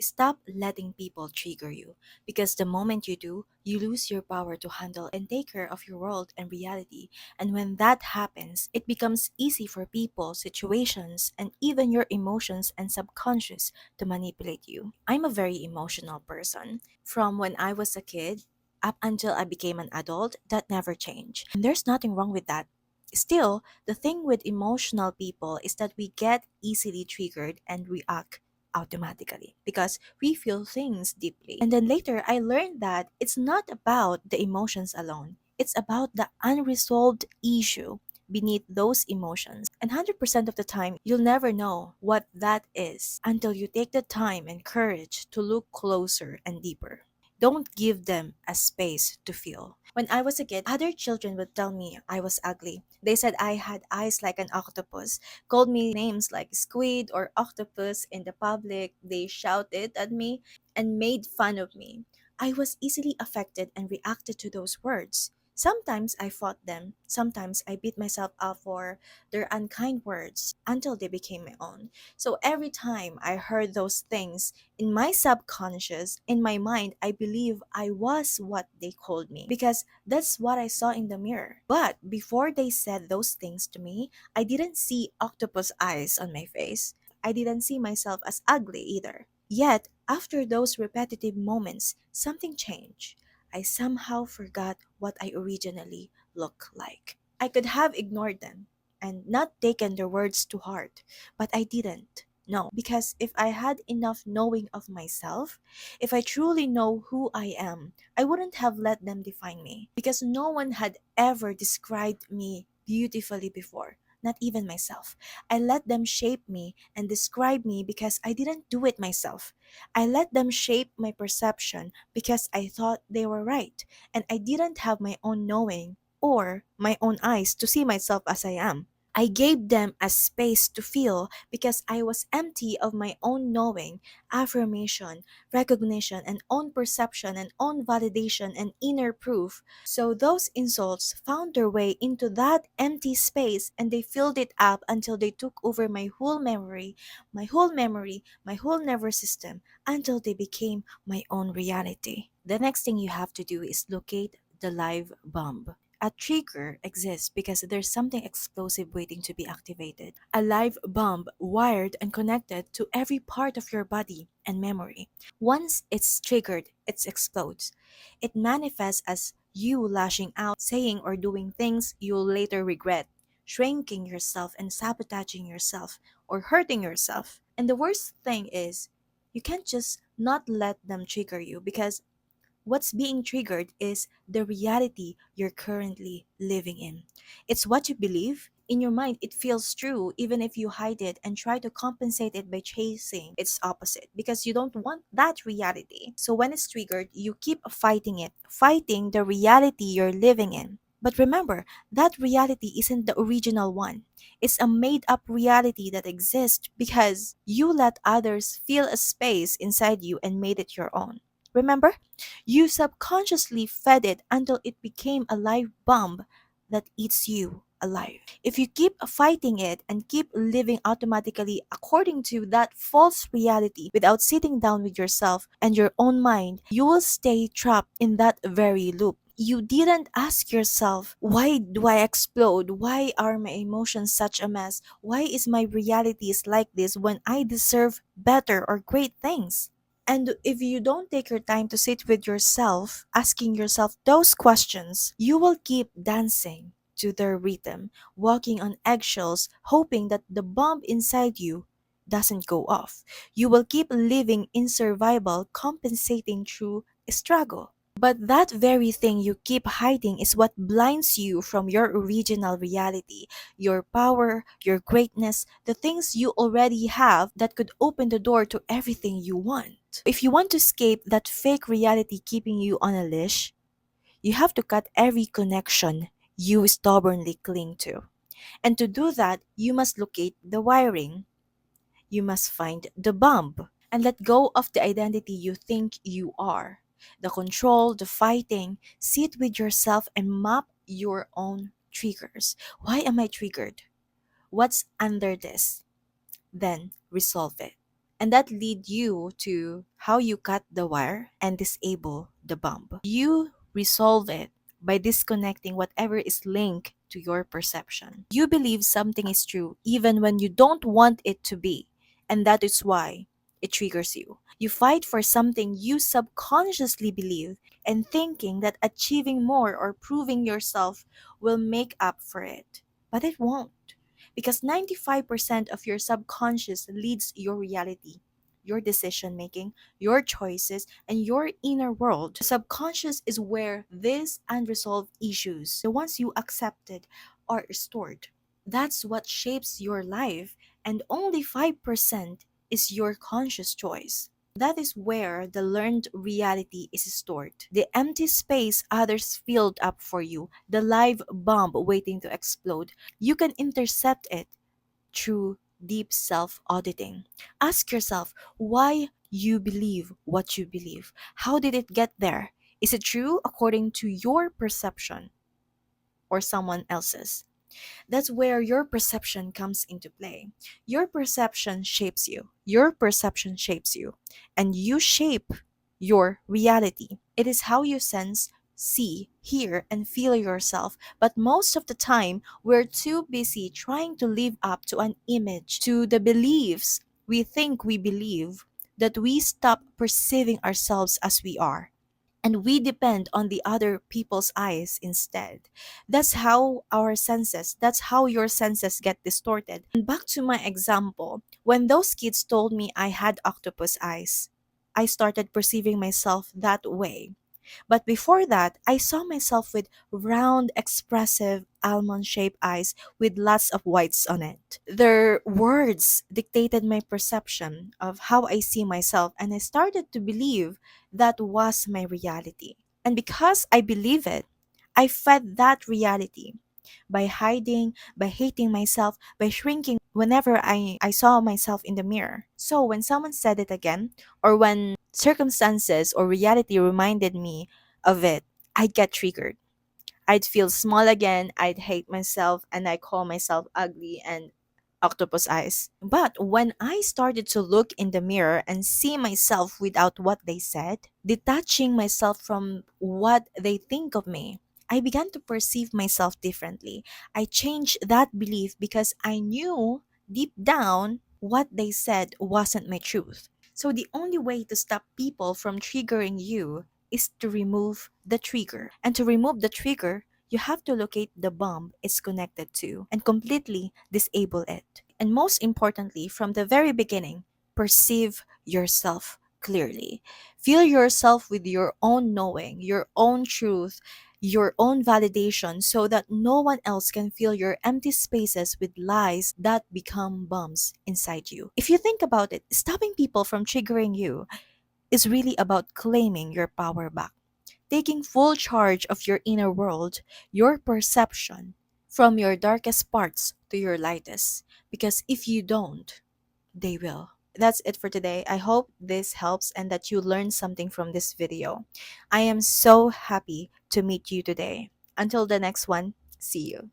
Stop letting people trigger you, because the moment you do, you lose your power to handle and take care of your world and reality. And when that happens, it becomes easy for people, situations, and even your emotions and subconscious to manipulate you. I'm a very emotional person. From when I was a kid up until I became an adult, that never changed. And there's nothing wrong with that. Still, the thing with emotional people is that we get easily triggered and react automatically because we feel things deeply. And then later, I learned that it's not about the emotions alone, it's about the unresolved issue beneath those emotions. And 100% of the time, you'll never know what that is until you take the time and courage to look closer and deeper. Don't give them a space to feel. When I was a kid, other children would tell me I was ugly. They said I had eyes like an octopus, called me names like squid or octopus in the public. They shouted at me and made fun of me. I was easily affected and reacted to those words. Sometimes I fought them, sometimes I beat myself up for their unkind words until they became my own. So every time I heard those things, in my subconscious, in my mind, I believe I was what they called me because that's what I saw in the mirror. But before they said those things to me, I didn't see octopus eyes on my face. I didn't see myself as ugly either. Yet, after those repetitive moments, something changed. I somehow forgot what I originally looked like. I could have ignored them and not taken their words to heart, but I didn't. No, because if I had enough knowing of myself, if I truly know who I am, I wouldn't have let them define me. Because no one had ever described me beautifully before, not even myself. I let them shape me and describe me because I didn't do it myself. I let them shape my perception because I thought they were right, and I didn't have my own knowing or my own eyes to see myself as I am. I gave them a space to feel because I was empty of my own knowing, affirmation, recognition, and own perception and own validation and inner proof. So those insults found their way into that empty space and they filled it up until they took over my whole nervous system until they became my own reality. The next thing you have to do is locate the live bomb. A trigger exists because there's something explosive waiting to be activated. A live bomb wired and connected to every part of your body and memory. Once it's triggered, it explodes. It manifests as you lashing out, saying or doing things you'll later regret, shrinking yourself and sabotaging yourself or hurting yourself. And the worst thing is, you can't just not let them trigger you because what's being triggered is the reality you're currently living in. It's what you believe. In your mind, it feels true even if you hide it and try to compensate it by chasing its opposite because you don't want that reality. So when it's triggered, you keep fighting it, fighting the reality you're living in. But remember, that reality isn't the original one. It's a made up reality that exists because you let others fill a space inside you and made it your own. Remember? You subconsciously fed it until it became a live bomb that eats you alive. If you keep fighting it and keep living automatically according to that false reality without sitting down with yourself and your own mind, you will stay trapped in that very loop. You didn't ask yourself, why do I explode? Why are my emotions such a mess? Why is my reality is like this when I deserve better or great things? And if you don't take your time to sit with yourself, asking yourself those questions, you will keep dancing to their rhythm, walking on eggshells, hoping that the bomb inside you doesn't go off. You will keep living in survival, compensating through struggle. But that very thing you keep hiding is what blinds you from your original reality, your power, your greatness, the things you already have that could open the door to everything you want. If you want to escape that fake reality keeping you on a leash, you have to cut every connection you stubbornly cling to. And to do that, you must locate the wiring. You must find the bomb and let go of the identity you think you are. The control, the fighting, sit with yourself and map your own triggers. Why am I triggered? What's under this? Then resolve it. And that lead you to how you cut the wire and disable the bomb. You resolve it by disconnecting whatever is linked to your perception. You believe something is true even when you don't want it to be, and that is why it triggers you. You fight for something you subconsciously believe and thinking that achieving more or proving yourself will make up for it. But it won't, because 95% of your subconscious leads your reality, your decision making, your choices, and your inner world. The subconscious is where these unresolved issues, the ones you accepted, are stored. That's what shapes your life, and only 5% is your conscious choice. That is where the learned reality is stored. The empty space others filled up for you, the live bomb waiting to explode. You can intercept it through deep self auditing. Ask yourself why you believe what you believe. How did it get there? Is it true according to your perception or someone else's? That's where your perception comes into play. Your perception shapes you. Your perception shapes you. And you shape your reality. It is how you sense, see, hear, and feel yourself. But most of the time, we're too busy trying to live up to an image, to the beliefs we think we believe, that we stop perceiving ourselves as we are, and we depend on the other people's eyes instead. That's how your senses get distorted. And back to my example, when those kids told me I had octopus eyes, I started perceiving myself that way. But before that, I saw myself with round, expressive, almond shaped eyes with lots of whites on it. Their words dictated my perception of how I see myself, and I started to believe that was my reality. And because I believe it, I fed that reality by hiding, by hating myself, by shrinking whenever I saw myself in the mirror. So when someone said it again, or when circumstances or reality reminded me of it, I'd get triggered. I'd feel small again, I'd hate myself, and I call myself ugly and octopus eyes. But when I started to look in the mirror and see myself without what they said, detaching myself from what they think of me, I began to perceive myself differently. I changed that belief because I knew deep down what they said wasn't my truth. So the only way to stop people from triggering you is to remove the trigger. And to remove the trigger, you have to locate the bomb it's connected to and completely disable it. And most importantly, from the very beginning, perceive yourself clearly. Feel yourself with your own knowing, your own truth, your own validation, so that no one else can fill your empty spaces with lies that become bombs inside you. If you think about it, stopping people from triggering you is really about claiming your power back, taking full charge of your inner world, your perception, from your darkest parts to your lightest. Because if you don't, they will. That's it for today. I hope this helps and that you learned something from this video. I am so happy to meet you today. Until the next one, see you.